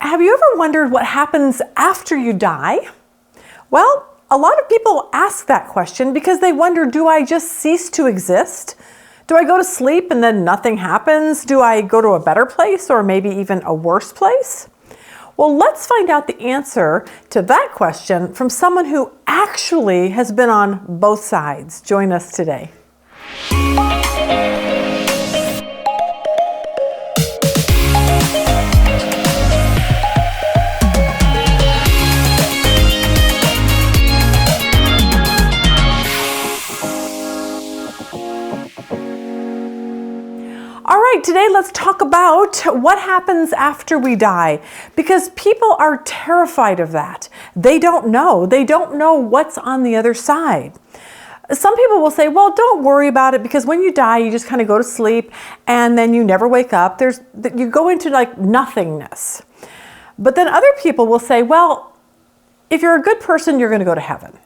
Have you ever wondered what happens after you die? Well, a lot of people ask that question because they wonder, do I just cease to exist? Do I go to sleep and then nothing happens? Do I go to a better place or maybe even a worse place? Well, let's find out the answer to that question from someone who actually has been on both sides. Join us today. All right, today let's talk about what happens after we die, because people are terrified of that. They don't know. They don't know what's on the other side. Some people will say, well, don't worry about it because when you die, you just kind of go to sleep and then you never wake up. You go into like nothingness. But then other people will say, well, if you're a good person, you're going to go to heaven.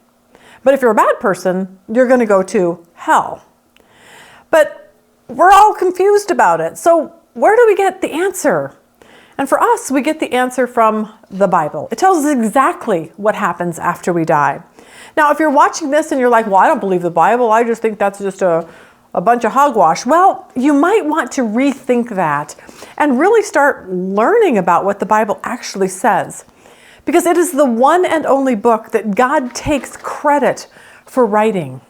But if you're a bad person, you're going to go to hell. But we're all confused about it. So where do we get the answer? And for us, we get the answer from the Bible. It tells us exactly what happens after we die. Now, if you're watching this and you're like, well, I don't believe the Bible, I just think that's just a bunch of hogwash. Well, you might want to rethink that and really start learning about what the Bible actually says. Because it is the one and only book that God takes credit for writing.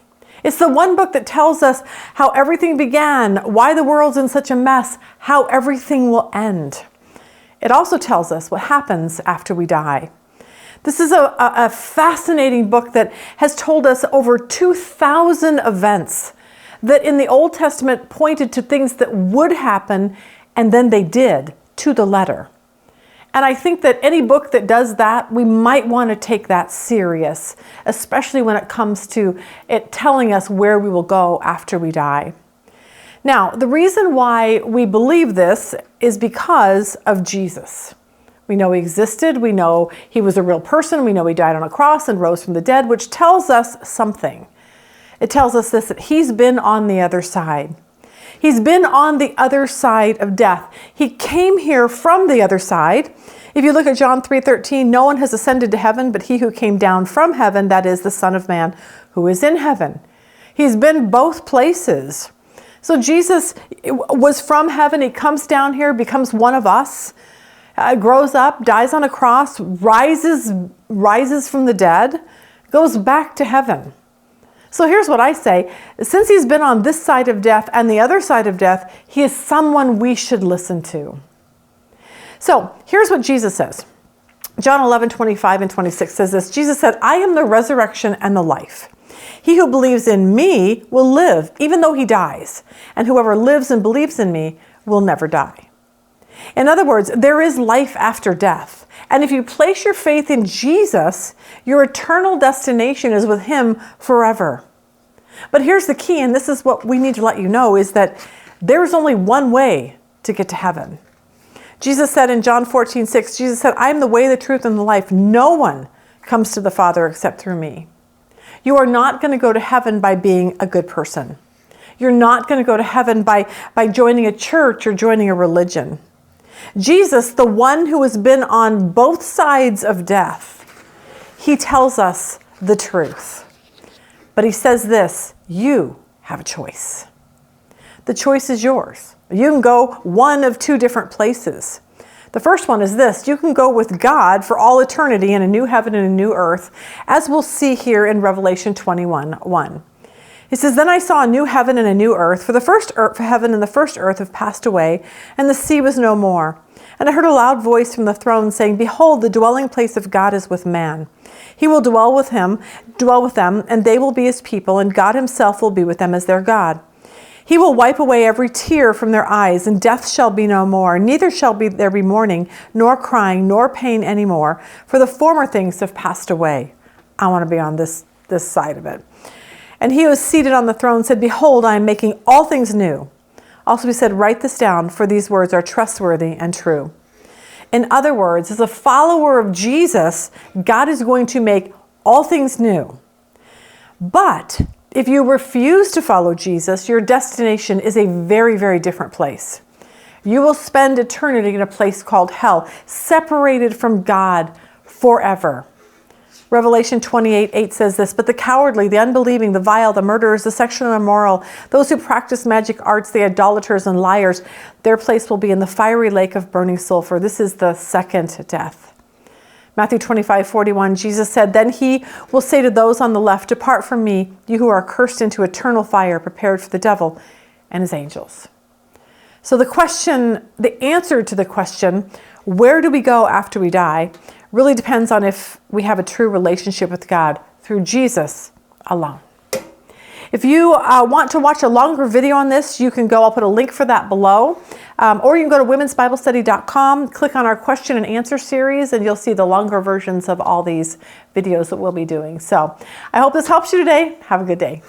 It's the one book that tells us how everything began, why the world's in such a mess, how everything will end. It also tells us what happens after we die. This is a fascinating book that has told us over 2,000 events that in the Old Testament pointed to things that would happen, and then they did, to the letter. And I think that any book that does that, we might want to take that serious, especially when it comes to it telling us where we will go after we die. Now, the reason why we believe this is because of Jesus. We know he existed, we know he was a real person, we know he died on a cross and rose from the dead, which tells us something. It tells us this, that he's been on the other side. He's been on the other side of death. He came here from the other side. If you look at John 3:13, no one has ascended to heaven but he who came down from heaven, that is the Son of Man who is in heaven. He's been both places. So Jesus was from heaven. He comes down here, becomes one of us, grows up, dies on a cross, rises from the dead, goes back to heaven. So here's what I say. Since he's been on this side of death and the other side of death, he is someone we should listen to. So here's what Jesus says. John 11:25 and 26 says this. Jesus said, I am the resurrection and the life. He who believes in me will live even though he dies. And whoever lives and believes in me will never die. In other words, there is life after death. And if you place your faith in Jesus, your eternal destination is with him forever. But here's the key, and this is what we need to let you know, is that there's only one way to get to heaven. Jesus said in John 14:6, Jesus said, I am the way, the truth, and the life. No one comes to the Father except through me. You are not going to go to heaven by being a good person. You're not going to go to heaven by joining a church or joining a religion. Jesus, the one who has been on both sides of death, he tells us the truth. But he says this, you have a choice. The choice is yours. You can go one of two different places. The first one is this, you can go with God for all eternity in a new heaven and a new earth, as we'll see here in Revelation 21:1. He says, then I saw a new heaven and a new earth, for the first heaven and the first earth have passed away, and the sea was no more. And I heard a loud voice from the throne saying, behold, the dwelling place of God is with man. He will dwell with them, and they will be his people, and God himself will be with them as their God. He will wipe away every tear from their eyes, and death shall be no more. Neither shall there be mourning, nor crying, nor pain anymore, for the former things have passed away. I want to be on this side of it. And he who was seated on the throne said, behold, I am making all things new. Also he said, write this down, for these words are trustworthy and true. In other words, as a follower of Jesus, God is going to make all things new. But if you refuse to follow Jesus, your destination is a very, very different place. You will spend eternity in a place called hell, separated from God forever. Revelation 28:8 says this, but the cowardly, the unbelieving, the vile, the murderers, the sexually immoral, those who practice magic arts, the idolaters and liars, their place will be in the fiery lake of burning sulfur. This is the second death. Matthew 25:41, Jesus said, then he will say to those on the left, depart from me, you who are cursed, into eternal fire prepared for the devil and his angels. So the answer to the question, where do we go after we die, really depends on if we have a true relationship with God through Jesus alone. If you want to watch a longer video on this, you can go, I'll put a link for that below. Or you can go to womensbiblestudy.com, click on our question and answer series, and you'll see the longer versions of all these videos that we'll be doing. So I hope this helps you today. Have a good day.